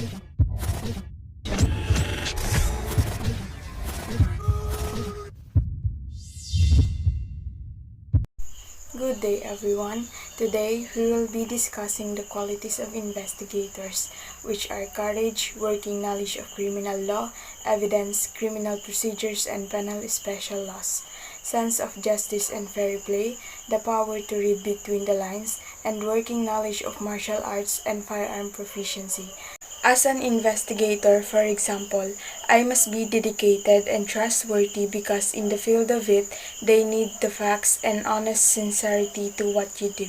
Good day, everyone. Today, we will be discussing the qualities of investigators, which are courage, working knowledge of criminal law, evidence, criminal procedures, and penal special laws, sense of justice and fair play, the power to read between the lines, and working knowledge of martial arts and firearm proficiency. As an investigator, for example, I must be dedicated and trustworthy because in the field of it, they need the facts and honest sincerity to what you do.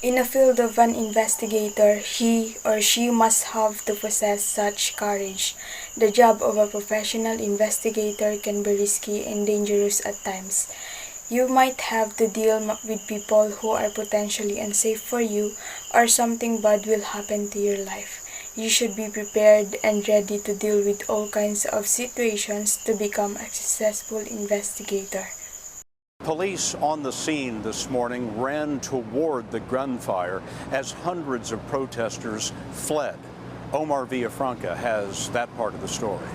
In a field of an investigator, he or she must have to possess such courage. The job of a professional investigator can be risky and dangerous at times. You might have to deal with people who are potentially unsafe for you, or something bad will happen to your life. You should be prepared and ready to deal with all kinds of situations to become a successful investigator. Police on the scene this morning ran toward the gunfire as hundreds of protesters fled. Omar Villafranca has that part of the story.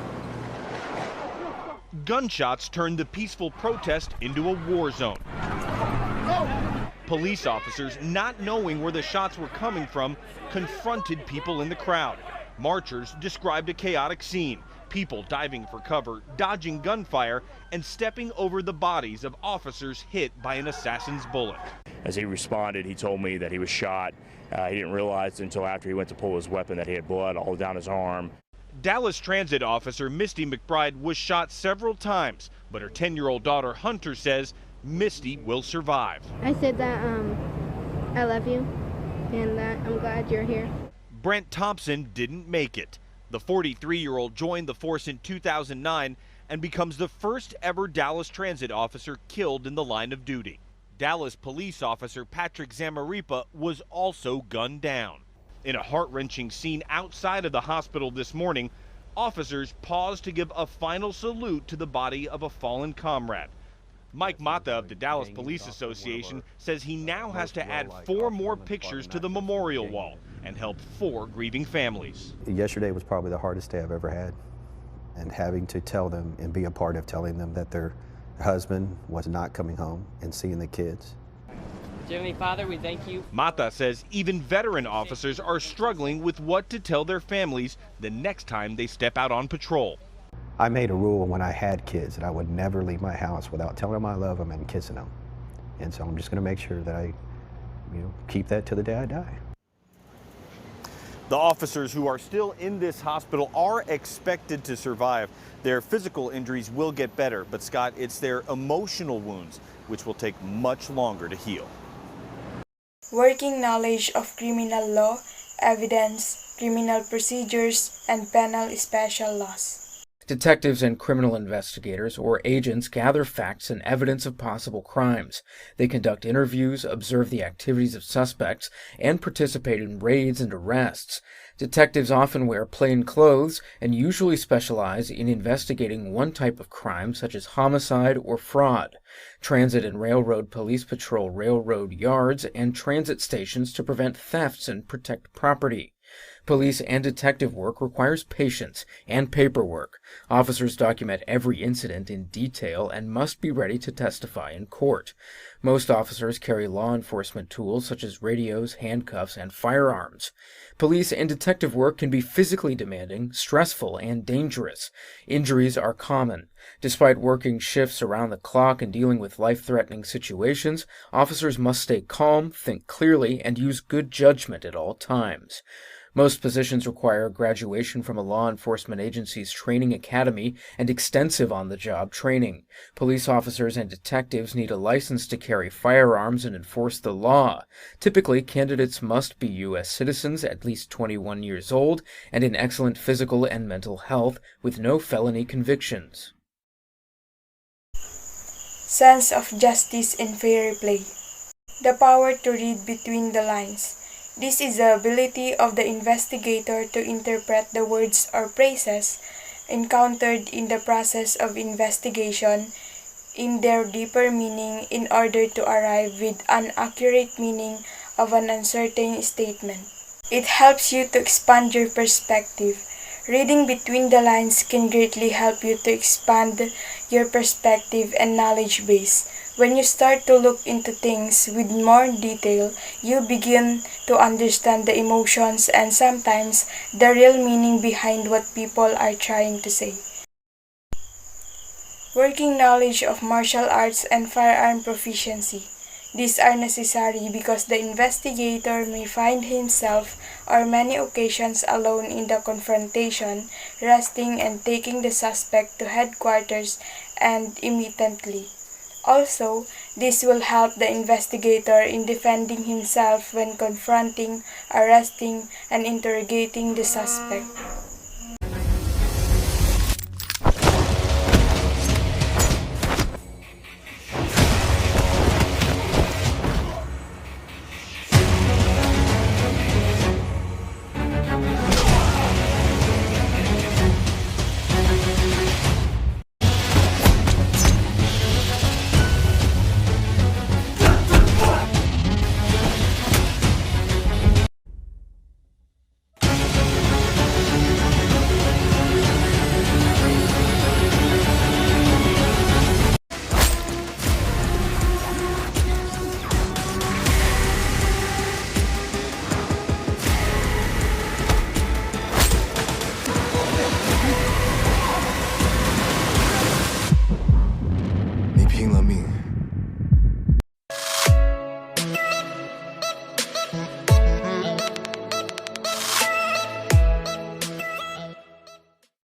Gunshots turned the peaceful protest into a war zone. Police officers, not knowing where the shots were coming from, confronted people in the crowd. Marchers described a chaotic scene. People diving for cover, dodging gunfire, and stepping over the bodies of officers hit by an assassin's bullet. As he responded, he told me that he was shot. He didn't realize until after he went to pull his weapon that he had blood all down his arm. Dallas Transit officer Misty McBride was shot several times, but her 10-year-old daughter Hunter says Misty will survive. I said that I love you and that I'm glad you're here. Brent Thompson didn't make it. The 43-year-old joined the force in 2009 and becomes the first ever Dallas Transit officer killed in the line of duty. Dallas police officer Patrick Zamaripa was also gunned down. In a heart-wrenching scene outside of the hospital this morning, officers paused to give a final salute to the body of a fallen comrade. Mike Mata of the Dallas Police Association says he now has to add 4 more pictures to the memorial wall and help 4 grieving families. Yesterday was probably the hardest day I've ever had, and having to tell them and be a part of telling them that their husband was not coming home and seeing the kids. Dear Heavenly Father, we thank you. Mata says even veteran officers are struggling with what to tell their families the next time they step out on patrol. I made a rule when I had kids that I would never leave my house without telling them I love them and kissing them. And so I'm just going to make sure that I, keep that to the day I die. The officers who are still in this hospital are expected to survive. Their physical injuries will get better, but Scott, it's their emotional wounds which will take much longer to heal. Working knowledge of criminal law, evidence, criminal procedures, and penal special laws. Detectives and criminal investigators, or agents, gather facts and evidence of possible crimes. They conduct interviews, observe the activities of suspects, and participate in raids and arrests. Detectives often wear plain clothes and usually specialize in investigating one type of crime, such as homicide or fraud. Transit and railroad police patrol railroad yards and transit stations to prevent thefts and protect property. Police and detective work requires patience and paperwork. Officers document every incident in detail and must be ready to testify in court. Most officers carry law enforcement tools such as radios, handcuffs, and firearms. Police and detective work can be physically demanding, stressful, and dangerous. Injuries are common. Despite working shifts around the clock and dealing with life-threatening situations, officers must stay calm, think clearly, and use good judgment at all times. Most positions require graduation from a law enforcement agency's training academy and extensive on-the-job training. Police officers and detectives need a license to carry firearms and enforce the law. Typically, candidates must be U.S. citizens, at least 21 years old, and in excellent physical and mental health, with no felony convictions. Sense of justice and fair play. The power to read between the lines. This is the ability of the investigator to interpret the words or phrases encountered in the process of investigation in their deeper meaning in order to arrive with an accurate meaning of an uncertain statement. It helps you to expand your perspective. Reading between the lines can greatly help you to expand your perspective and knowledge base. When you start to look into things with more detail, you begin to understand the emotions and sometimes the real meaning behind what people are trying to say. Working knowledge of martial arts and firearm proficiency. These are necessary because the investigator may find himself or many occasions alone in the confrontation, arresting and taking the suspect to headquarters and immediately. Also, this will help the investigator in defending himself when confronting, arresting, and interrogating the suspect.